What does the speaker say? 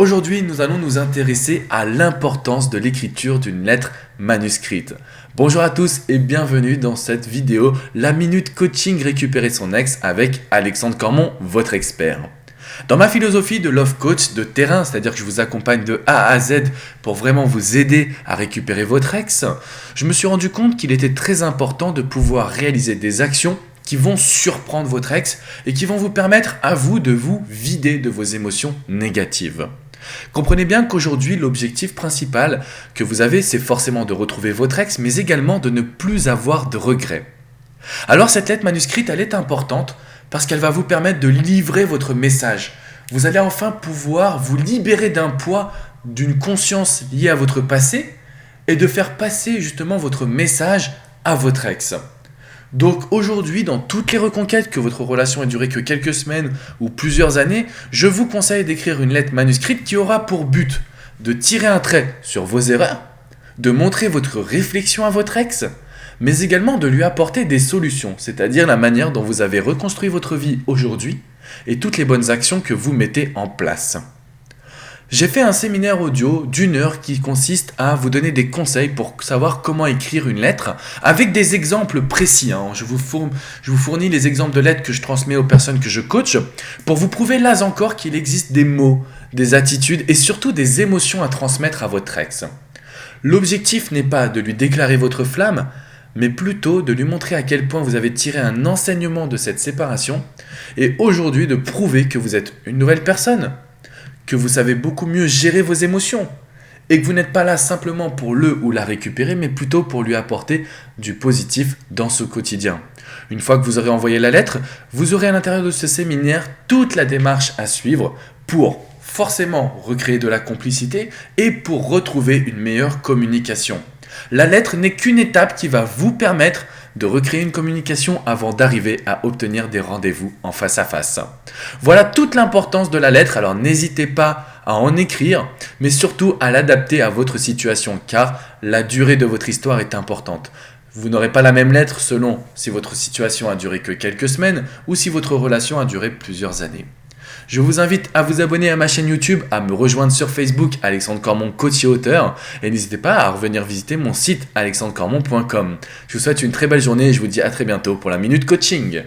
Aujourd'hui, nous allons nous intéresser à l'importance de l'écriture d'une lettre manuscrite. Bonjour à tous et bienvenue dans cette vidéo, la Minute Coaching Récupérer son ex avec Alexandre Cormon, votre expert. Dans ma philosophie de love coach de terrain, c'est-à-dire que je vous accompagne de A à Z pour vraiment vous aider à récupérer votre ex, je me suis rendu compte qu'il était très important de pouvoir réaliser des actions qui vont surprendre votre ex et qui vont vous permettre à vous de vous vider de vos émotions négatives. Comprenez bien qu'aujourd'hui, l'objectif principal que vous avez, c'est forcément de retrouver votre ex, mais également de ne plus avoir de regrets. Alors cette lettre manuscrite, elle est importante parce qu'elle va vous permettre de livrer votre message. Vous allez enfin pouvoir vous libérer d'un poids, d'une conscience liée à votre passé et de faire passer justement votre message à votre ex. Donc aujourd'hui, dans toutes les reconquêtes, que votre relation ait duré que quelques semaines ou plusieurs années, je vous conseille d'écrire une lettre manuscrite qui aura pour but de tirer un trait sur vos erreurs, de montrer votre réflexion à votre ex, mais également de lui apporter des solutions, c'est-à-dire la manière dont vous avez reconstruit votre vie aujourd'hui et toutes les bonnes actions que vous mettez en place. J'ai fait un séminaire audio d'1 heure qui consiste à vous donner des conseils pour savoir comment écrire une lettre avec des exemples précis. Je vous fournis les exemples de lettres que je transmets aux personnes que je coach pour vous prouver là encore qu'il existe des mots, des attitudes et surtout des émotions à transmettre à votre ex. L'objectif n'est pas de lui déclarer votre flamme, mais plutôt de lui montrer à quel point vous avez tiré un enseignement de cette séparation et aujourd'hui de prouver que vous êtes une nouvelle personne, que vous savez beaucoup mieux gérer vos émotions et que vous n'êtes pas là simplement pour le ou la récupérer, mais plutôt pour lui apporter du positif dans ce quotidien. Une fois que vous aurez envoyé la lettre, vous aurez à l'intérieur de ce séminaire toute la démarche à suivre pour forcément recréer de la complicité et pour retrouver une meilleure communication. La lettre n'est qu'une étape qui va vous permettre de recréer une communication avant d'arriver à obtenir des rendez-vous en face à face. Voilà toute l'importance de la lettre, alors n'hésitez pas à en écrire, mais surtout à l'adapter à votre situation, car la durée de votre histoire est importante. Vous n'aurez pas la même lettre selon si votre situation a duré que quelques semaines ou si votre relation a duré plusieurs années. Je vous invite à vous abonner à ma chaîne YouTube, à me rejoindre sur Facebook, Alexandre Cormon, coach et auteur, et n'hésitez pas à revenir visiter mon site alexandrecormon.com. Je vous souhaite une très belle journée et je vous dis à très bientôt pour la Minute Coaching.